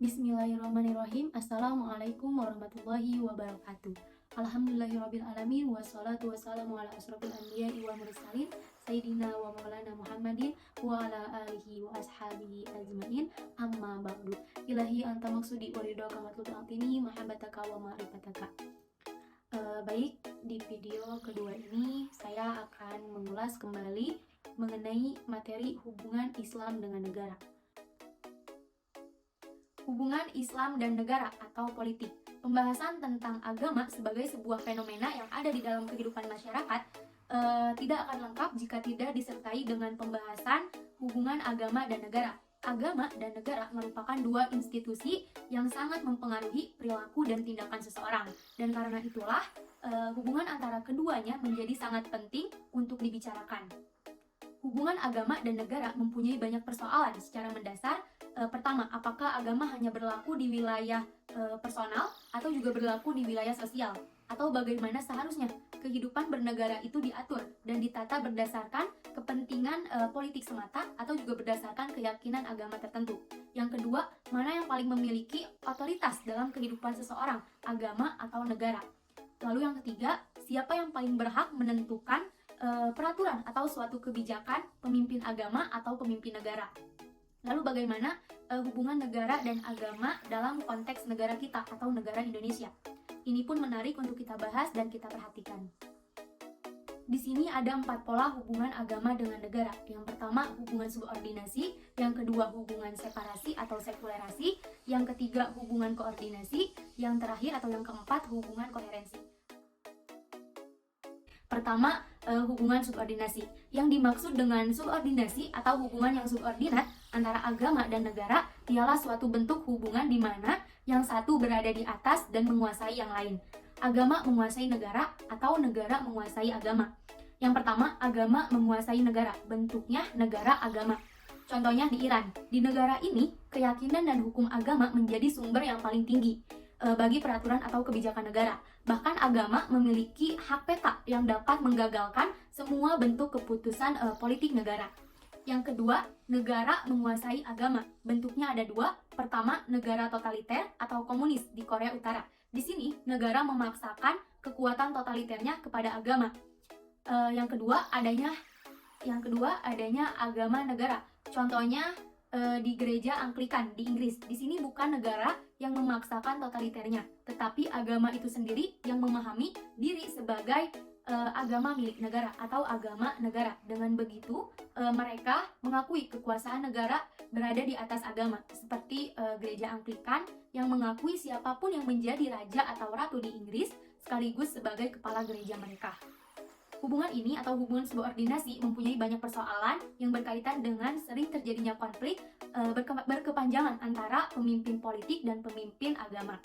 Bismillahirrahmanirrahim. Assalamualaikum warahmatullahi wabarakatuh. Alhamdulillahirrabbilalamin. Wassalatu wassalamu ala asrofil anbiya'i wa mursalin Sayyidina wa maulana Muhammadin wa ala alihi wa ashabihi ajmain. Amma ba'du. Ilahi anta maksudi wa ridhoka matlub altini mahabbataka wa ma'rifataka. Baik, di video kedua ini saya akan mengulas kembali mengenai materi hubungan Islam dengan negara. Hubungan Islam dan negara atau politik. Pembahasan tentang agama sebagai sebuah fenomena yang ada di dalam kehidupan masyarakat tidak akan lengkap jika tidak disertai dengan pembahasan hubungan agama dan negara. Agama dan negara merupakan dua institusi yang sangat mempengaruhi perilaku dan tindakan seseorang. Dan karena itulah hubungan antara keduanya menjadi sangat penting untuk dibicarakan. Hubungan agama dan negara mempunyai banyak persoalan secara mendasar. Pertama, apakah agama hanya berlaku di wilayah personal atau juga berlaku di wilayah sosial? Atau bagaimana seharusnya kehidupan bernegara itu diatur dan ditata berdasarkan kepentingan politik semata atau juga berdasarkan keyakinan agama tertentu? Yang kedua, mana yang paling memiliki otoritas dalam kehidupan seseorang, agama atau negara? Lalu yang ketiga, siapa yang paling berhak menentukan peraturan atau suatu kebijakan, pemimpin agama atau pemimpin negara? Lalu bagaimana hubungan negara dan agama dalam konteks negara kita atau negara Indonesia? Ini pun menarik untuk kita bahas dan kita perhatikan. Di sini ada 4 pola hubungan agama dengan negara. Yang pertama, hubungan subordinasi. Yang kedua, hubungan separasi atau sekulerasi. Yang ketiga, hubungan koordinasi. Yang terakhir atau yang keempat, hubungan koherensi. Pertama, hubungan subordinasi. Yang dimaksud dengan subordinasi atau hubungan yang subordinat antara agama dan negara ialah suatu bentuk hubungan di mana yang satu berada di atas dan menguasai yang lain. Agama menguasai negara atau negara menguasai agama. Yang pertama, agama menguasai negara. Bentuknya negara agama. Contohnya di Iran. Di negara ini, keyakinan dan hukum agama menjadi sumber yang paling tinggi bagi peraturan atau kebijakan negara. Bahkan agama memiliki hak peta yang dapat menggagalkan semua bentuk keputusan politik negara. Yang kedua, negara menguasai agama. Bentuknya ada dua. Pertama, negara totaliter atau komunis di Korea Utara. Di sini, negara memaksakan kekuatan totaliternya kepada agama. Yang kedua, adanya agama negara. Contohnya di gereja Anglikan di Inggris. Di sini bukan negara yang memaksakan totaliternya, tetapi agama itu sendiri yang memahami diri sebagai agama milik negara atau agama negara. Dengan begitu, mereka mengakui kekuasaan negara berada di atas agama, seperti gereja Anglikan yang mengakui siapapun yang menjadi raja atau ratu di Inggris sekaligus sebagai kepala gereja mereka. Hubungan ini atau hubungan subordinasi mempunyai banyak persoalan yang berkaitan dengan sering terjadinya konflik berkepanjangan antara pemimpin politik dan pemimpin agama.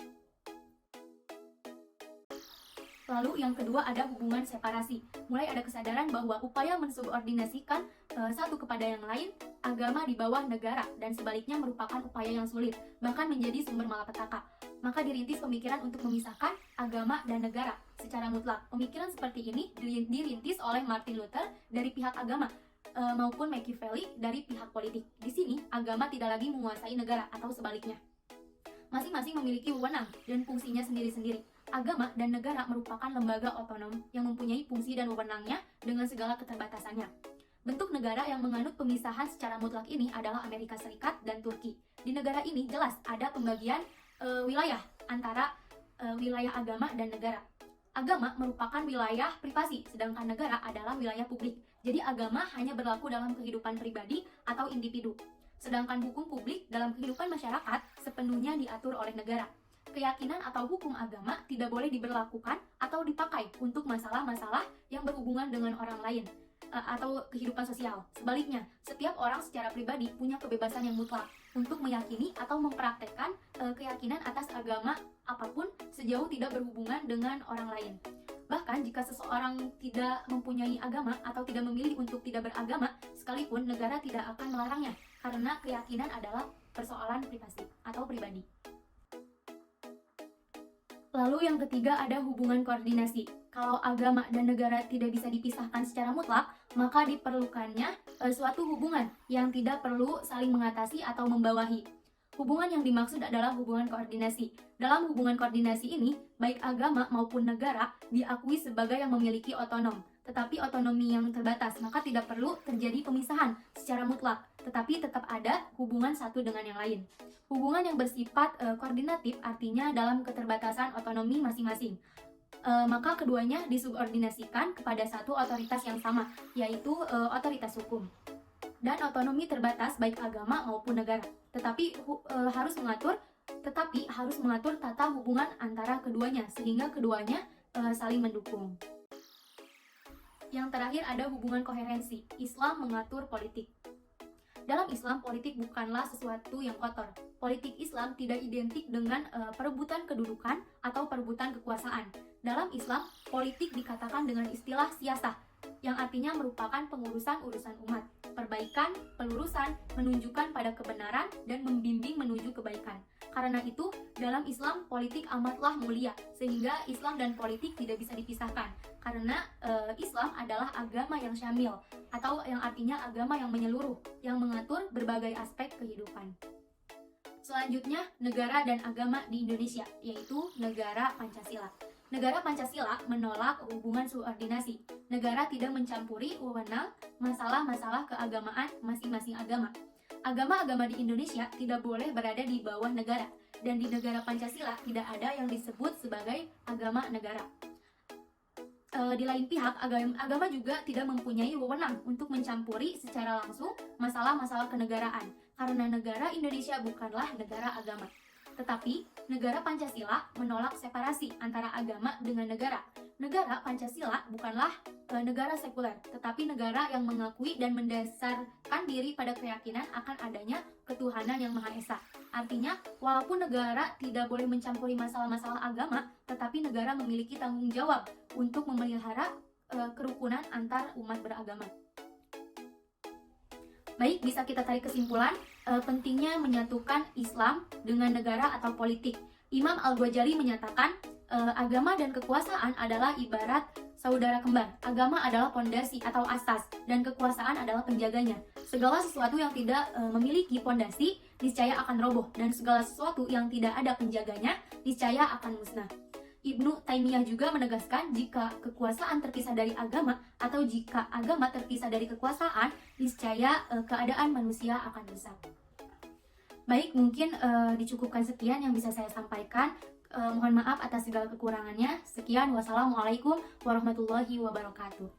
Lalu yang kedua ada hubungan separasi. Mulai ada kesadaran bahwa upaya mensubordinasikan satu kepada yang lain, agama di bawah negara, dan sebaliknya merupakan upaya yang sulit, bahkan menjadi sumber malapetaka. Maka dirintis pemikiran untuk memisahkan agama dan negara secara mutlak. Pemikiran seperti ini dirintis oleh Martin Luther dari pihak agama maupun Machiavelli dari pihak politik. Di sini agama tidak lagi menguasai negara atau sebaliknya. Masing-masing memiliki wewenang dan fungsinya sendiri-sendiri. Agama dan negara merupakan lembaga otonom yang mempunyai fungsi dan wewenangnya dengan segala keterbatasannya. Bentuk negara yang menganut pemisahan secara mutlak ini adalah Amerika Serikat dan Turki. Di negara ini jelas ada pembagian wilayah antara wilayah agama dan negara. Agama merupakan wilayah privasi, sedangkan negara adalah wilayah publik. Jadi agama hanya berlaku dalam kehidupan pribadi atau individu. Sedangkan hukum publik dalam kehidupan masyarakat sepenuhnya diatur oleh negara. Keyakinan atau hukum agama tidak boleh diberlakukan atau dipakai untuk masalah-masalah yang berhubungan dengan orang lain atau kehidupan sosial. Sebaliknya, setiap orang secara pribadi punya kebebasan yang mutlak untuk meyakini atau mempraktekkan keyakinan atas agama apapun sejauh tidak berhubungan dengan orang lain. Bahkan jika seseorang tidak mempunyai agama atau tidak memilih untuk tidak beragama, sekalipun negara tidak akan melarangnya karena keyakinan adalah persoalan privasi atau pribadi. Lalu yang ketiga ada hubungan koordinasi. Kalau agama dan negara tidak bisa dipisahkan secara mutlak, maka diperlukannya suatu hubungan yang tidak perlu saling mengatasi atau membawahi. Hubungan yang dimaksud adalah hubungan koordinasi. Dalam hubungan koordinasi ini, baik agama maupun negara diakui sebagai yang memiliki otonom, tetapi otonomi yang terbatas, maka tidak perlu terjadi pemisahan secara mutlak, tetapi tetap ada hubungan satu dengan yang lain. Hubungan yang bersifat koordinatif artinya dalam keterbatasan otonomi masing-masing. Maka keduanya disubordinasikan kepada satu otoritas yang sama, yaitu otoritas hukum. Dan otonomi terbatas baik agama maupun negara, tetapi harus mengatur tata hubungan antara keduanya sehingga keduanya saling mendukung. Yang terakhir ada hubungan koherensi. Islam mengatur politik. Dalam Islam, politik bukanlah sesuatu yang kotor. Politik Islam tidak identik dengan perebutan kedudukan atau perebutan kekuasaan. Dalam Islam, politik dikatakan dengan istilah siyasah, yang artinya merupakan pengurusan urusan umat, perbaikan, pelurusan, menunjukkan pada kebenaran, dan membimbing menuju kebaikan. Karena itu, dalam Islam, politik amatlah mulia, sehingga Islam dan politik tidak bisa dipisahkan. Karena Islam adalah agama yang syamil, atau yang artinya agama yang menyeluruh, yang mengatur berbagai aspek kehidupan. Selanjutnya, negara dan agama di Indonesia, yaitu negara Pancasila. Negara Pancasila menolak hubungan subordinasi. Negara tidak mencampuri wewenang masalah-masalah keagamaan masing-masing agama. Agama-agama di Indonesia tidak boleh berada di bawah negara, dan di negara Pancasila tidak ada yang disebut sebagai agama negara. Di lain pihak, agama juga tidak mempunyai wewenang untuk mencampuri secara langsung masalah-masalah kenegaraan, karena negara Indonesia bukanlah negara agama. Tetapi, negara Pancasila menolak separasi antara agama dengan negara. Negara Pancasila bukanlah negara sekuler, tetapi negara yang mengakui dan mendasarkan diri pada keyakinan akan adanya ketuhanan yang Maha Esa. Artinya, walaupun negara tidak boleh mencampuri masalah-masalah agama, tetapi negara memiliki tanggung jawab untuk memelihara kerukunan antar umat beragama. Baik, bisa kita tarik kesimpulan, pentingnya menyatukan Islam dengan negara atau politik. Imam Al-Ghazali menyatakan, agama dan kekuasaan adalah ibarat saudara kembar. Agama adalah pondasi atau asas, dan kekuasaan adalah penjaganya. Segala sesuatu yang tidak memiliki pondasi, niscaya akan roboh, dan segala sesuatu yang tidak ada penjaganya, niscaya akan musnah. Ibnu Taimiyah juga menegaskan jika kekuasaan terpisah dari agama atau jika agama terpisah dari kekuasaan, niscaya keadaan manusia akan rusak. Baik, mungkin dicukupkan sekian yang bisa saya sampaikan. Mohon maaf atas segala kekurangannya. Sekian, wassalamualaikum warahmatullahi wabarakatuh.